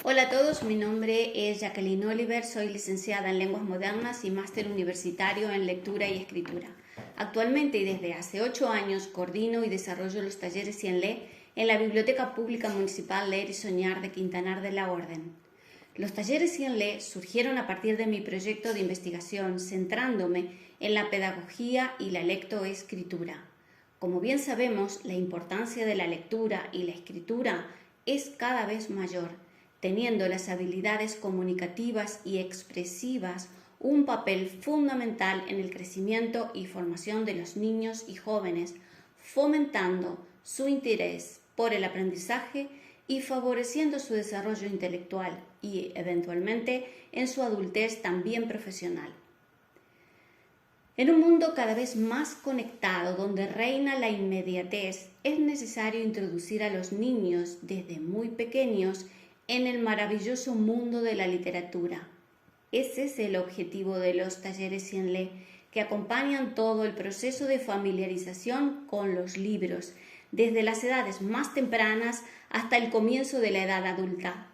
Hola a todos, mi nombre es Jacqueline Oliver, soy licenciada en Lenguas Modernas y máster universitario en Lectura y Escritura. Actualmente y desde hace 8 años coordino y desarrollo los talleres Cienlé en la Biblioteca Pública Municipal Leer y Soñar de Quintanar de la Orden. Los talleres Cienlé surgieron a partir de mi proyecto de investigación centrándome en la pedagogía y la lectoescritura. Como bien sabemos, la importancia de la lectura y la escritura es cada vez mayor, teniendo las habilidades comunicativas y expresivas un papel fundamental en el crecimiento y formación de los niños y jóvenes, fomentando su interés por el aprendizaje y favoreciendo su desarrollo intelectual y, eventualmente, en su adultez también profesional. En un mundo cada vez más conectado, donde reina la inmediatez, es necesario introducir a los niños desde muy pequeños en el maravilloso mundo de la literatura. Ese es el objetivo de los talleres Cienlé, que acompañan todo el proceso de familiarización con los libros, desde las edades más tempranas hasta el comienzo de la edad adulta.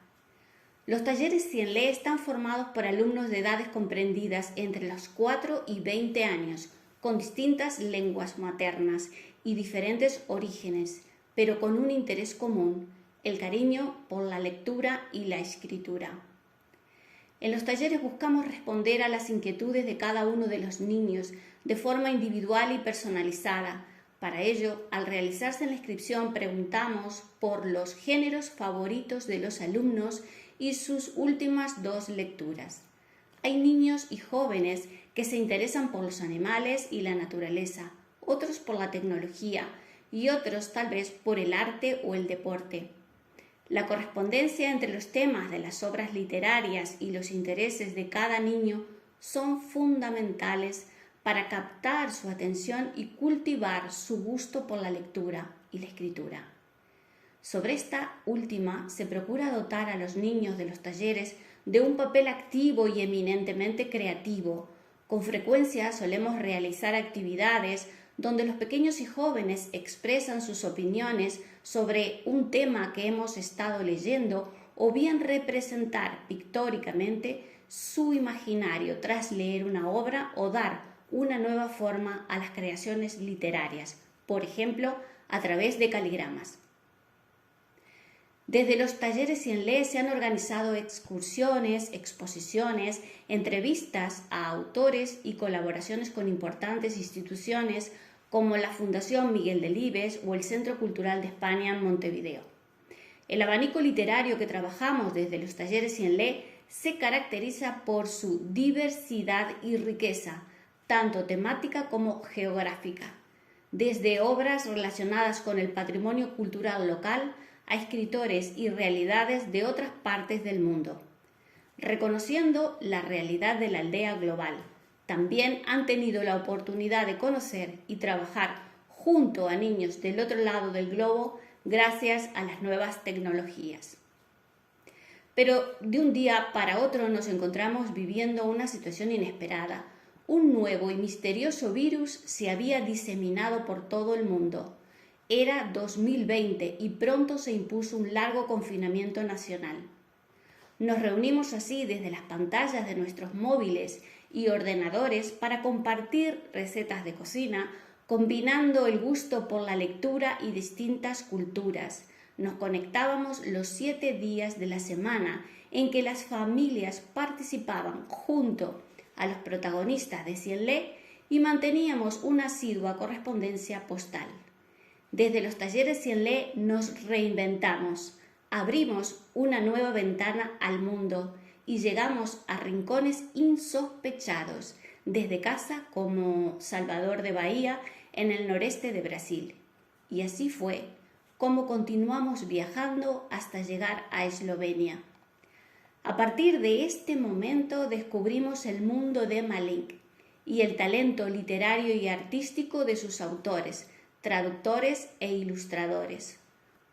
Los talleres Cienlé están formados por alumnos de edades comprendidas entre los 4 y 20 años, con distintas lenguas maternas y diferentes orígenes, pero con un interés común: el cariño por la lectura y la escritura. En los talleres buscamos responder a las inquietudes de cada uno de los niños de forma individual y personalizada. Para ello, al realizarse la inscripción, preguntamos por los géneros favoritos de los alumnos y sus últimas 2 lecturas. Hay niños y jóvenes que se interesan por los animales y la naturaleza, otros por la tecnología y otros tal vez por el arte o el deporte. La correspondencia entre los temas de las obras literarias y los intereses de cada niño son fundamentales para captar su atención y cultivar su gusto por la lectura y la escritura. Sobre esta última se procura dotar a los niños de los talleres de un papel activo y eminentemente creativo. Con frecuencia solemos realizar actividades donde los pequeños y jóvenes expresan sus opiniones sobre un tema que hemos estado leyendo, o bien representar pictóricamente su imaginario tras leer una obra o dar una nueva forma a las creaciones literarias, por ejemplo, a través de caligramas. Desde los talleres Cienlé se han organizado excursiones, exposiciones, entrevistas a autores y colaboraciones con importantes instituciones como la Fundación Miguel Delibes o el Centro Cultural de España en Montevideo. El abanico literario que trabajamos desde los talleres Cienlé se caracteriza por su diversidad y riqueza, tanto temática como geográfica, desde obras relacionadas con el patrimonio cultural local a escritores y realidades de otras partes del mundo. Reconociendo la realidad de la aldea global, también han tenido la oportunidad de conocer y trabajar junto a niños del otro lado del globo gracias a las nuevas tecnologías. Pero de un día para otro nos encontramos viviendo una situación inesperada. Un nuevo y misterioso virus se había diseminado por todo el mundo. Era 2020 y pronto se impuso un largo confinamiento nacional. Nos reunimos así desde las pantallas de nuestros móviles y ordenadores para compartir recetas de cocina, combinando el gusto por la lectura y distintas culturas. Nos conectábamos los 7 días de la semana en que las familias participaban junto a los protagonistas de Cienlé y manteníamos una asidua correspondencia postal. Desde los talleres Cienlé nos reinventamos, abrimos una nueva ventana al mundo y llegamos a rincones insospechados, desde casa como Salvador de Bahía en el noreste de Brasil. Y así fue como continuamos viajando hasta llegar a Eslovenia. A partir de este momento descubrimos el mundo de Malink y el talento literario y artístico de sus autores, traductores e ilustradores.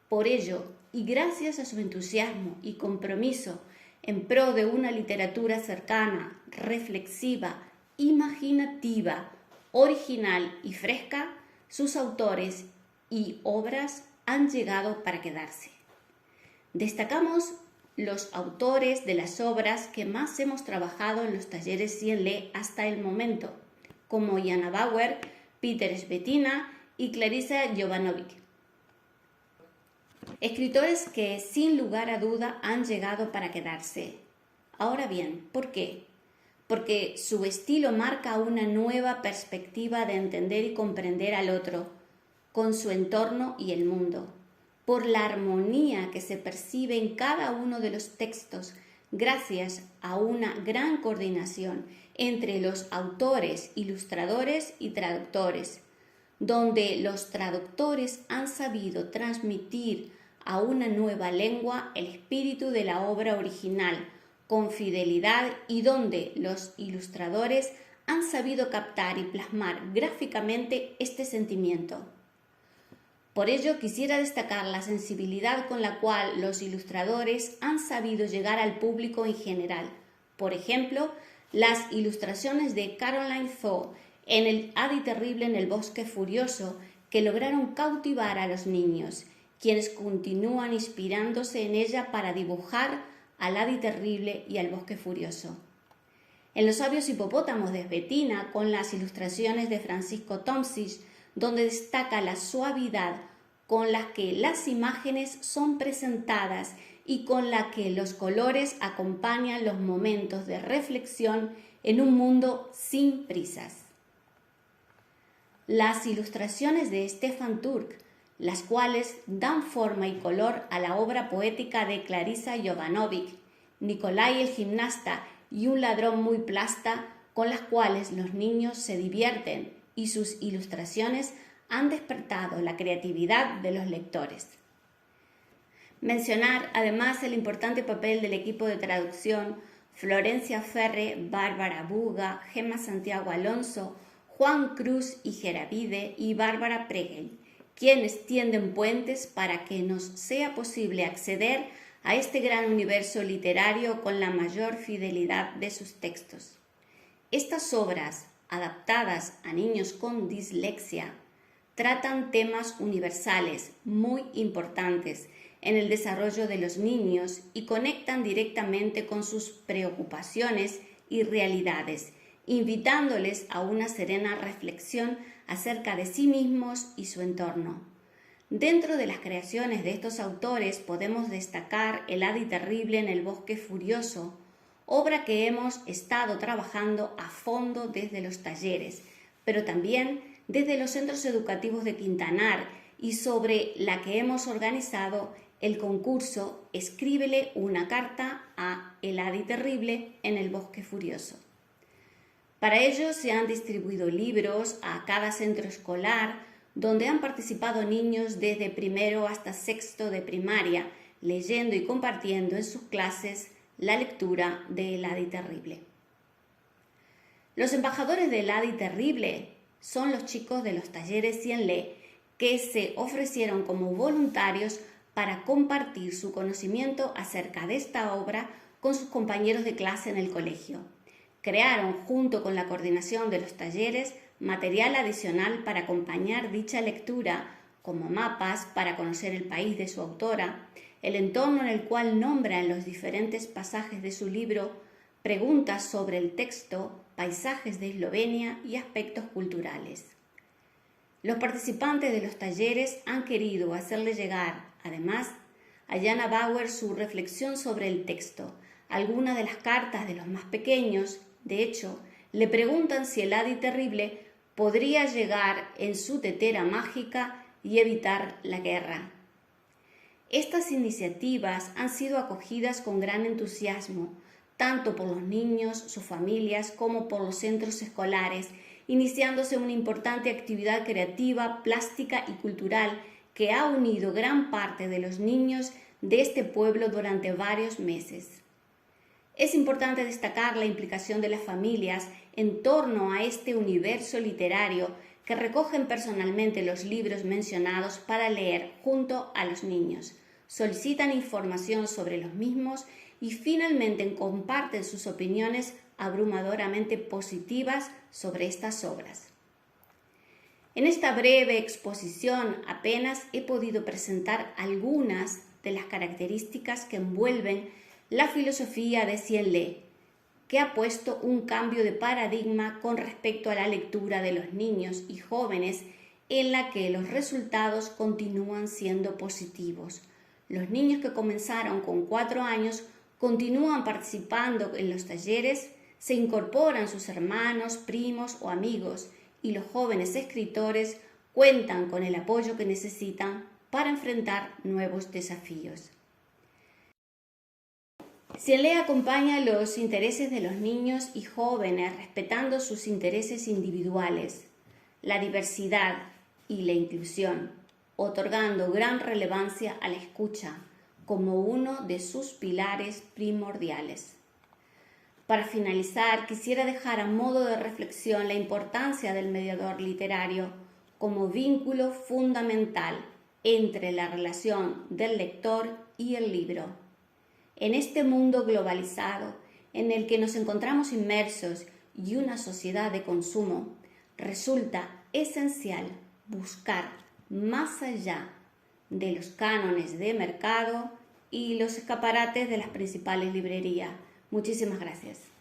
Por ello, y gracias a su entusiasmo y compromiso en pro de una literatura cercana, reflexiva, imaginativa, original y fresca, sus autores y obras han llegado para quedarse. Destacamos los autores de las obras que más hemos trabajado en los talleres Cien hasta el momento, como Jana Bauer, Peter Svetina y Clarissa Jovanovic. Escritores que sin lugar a duda han llegado para quedarse. Ahora bien, ¿por qué? Porque su estilo marca una nueva perspectiva de entender y comprender al otro, con su entorno y el mundo, por la armonía que se percibe en cada uno de los textos, gracias a una gran coordinación entre los autores, ilustradores y traductores, donde los traductores han sabido transmitir a una nueva lengua el espíritu de la obra original con fidelidad y donde los ilustradores han sabido captar y plasmar gráficamente este sentimiento. Por ello quisiera destacar la sensibilidad con la cual los ilustradores han sabido llegar al público en general. Por ejemplo, las ilustraciones de Caroline Thaw en el Adi Terrible en el Bosque Furioso, que lograron cautivar a los niños, quienes continúan inspirándose en ella para dibujar al Adi Terrible y al Bosque Furioso. En Los sabios hipopótamos de Svetina, con las ilustraciones de Francisco Tomšič, donde destaca la suavidad con la que las imágenes son presentadas y con la que los colores acompañan los momentos de reflexión en un mundo sin prisas. Las ilustraciones de Stefan Türk, las cuales dan forma y color a la obra poética de Clarissa Jovanovic, Nicolai el gimnasta y un ladrón muy plasta, con las cuales los niños se divierten y sus ilustraciones han despertado la creatividad de los lectores. Mencionar además el importante papel del equipo de traducción: Florencia Ferre, Bárbara Buga, Gemma Santiago Alonso, Juan Cruz y Geravide y Bárbara Pregel, quienes tienden puentes para que nos sea posible acceder a este gran universo literario con la mayor fidelidad de sus textos. Estas obras, adaptadas a niños con dislexia, tratan temas universales muy importantes en el desarrollo de los niños y conectan directamente con sus preocupaciones y realidades, invitándoles a una serena reflexión acerca de sí mismos y su entorno. Dentro de las creaciones de estos autores podemos destacar El Adi Terrible en el Bosque Furioso, obra que hemos estado trabajando a fondo desde los talleres, pero también desde los centros educativos de Quintanar, y sobre la que hemos organizado el concurso Escríbele una carta a El Adi Terrible en el Bosque Furioso. Para ello se han distribuido libros a cada centro escolar, donde han participado niños desde primero hasta sexto de primaria, leyendo y compartiendo en sus clases la lectura de El Adi Terrible. Los embajadores del Adi Terrible son los chicos de los talleres Cien que se ofrecieron como voluntarios para compartir su conocimiento acerca de esta obra con sus compañeros de clase en el colegio. Crearon, junto con la coordinación de los talleres, material adicional para acompañar dicha lectura, como mapas para conocer el país de su autora, el entorno en el cual nombra en los diferentes pasajes de su libro, preguntas sobre el texto, paisajes de Eslovenia y aspectos culturales. Los participantes de los talleres han querido hacerle llegar, además, a Jana Bauer su reflexión sobre el texto. Algunas de las cartas de los más pequeños, de hecho, le preguntan si el Adi Terrible podría llegar en su tetera mágica y evitar la guerra. Estas iniciativas han sido acogidas con gran entusiasmo, tanto por los niños, sus familias, como por los centros escolares, iniciándose una importante actividad creativa, plástica y cultural que ha unido gran parte de los niños de este pueblo durante varios meses. Es importante destacar la implicación de las familias en torno a este universo literario que recogen personalmente los libros mencionados para leer junto a los niños, solicitan información sobre los mismos y finalmente comparten sus opiniones abrumadoramente positivas sobre estas obras. En esta breve exposición apenas he podido presentar algunas de las características que envuelven la filosofía de Cien-Le, que ha puesto un cambio de paradigma con respecto a la lectura de los niños y jóvenes, en la que los resultados continúan siendo positivos. Los niños que comenzaron con 4 años continúan participando en los talleres, se incorporan sus hermanos, primos o amigos, y los jóvenes escritores cuentan con el apoyo que necesitan para enfrentar nuevos desafíos. Cien-Le acompaña los intereses de los niños y jóvenes respetando sus intereses individuales, la diversidad y la inclusión, otorgando gran relevancia a la escucha como uno de sus pilares primordiales. Para finalizar, quisiera dejar a modo de reflexión la importancia del mediador literario como vínculo fundamental entre la relación del lector y el libro. En este mundo globalizado en el que nos encontramos inmersos y una sociedad de consumo, resulta esencial buscar más allá de los cánones de mercado y los escaparates de las principales librerías. Muchísimas gracias.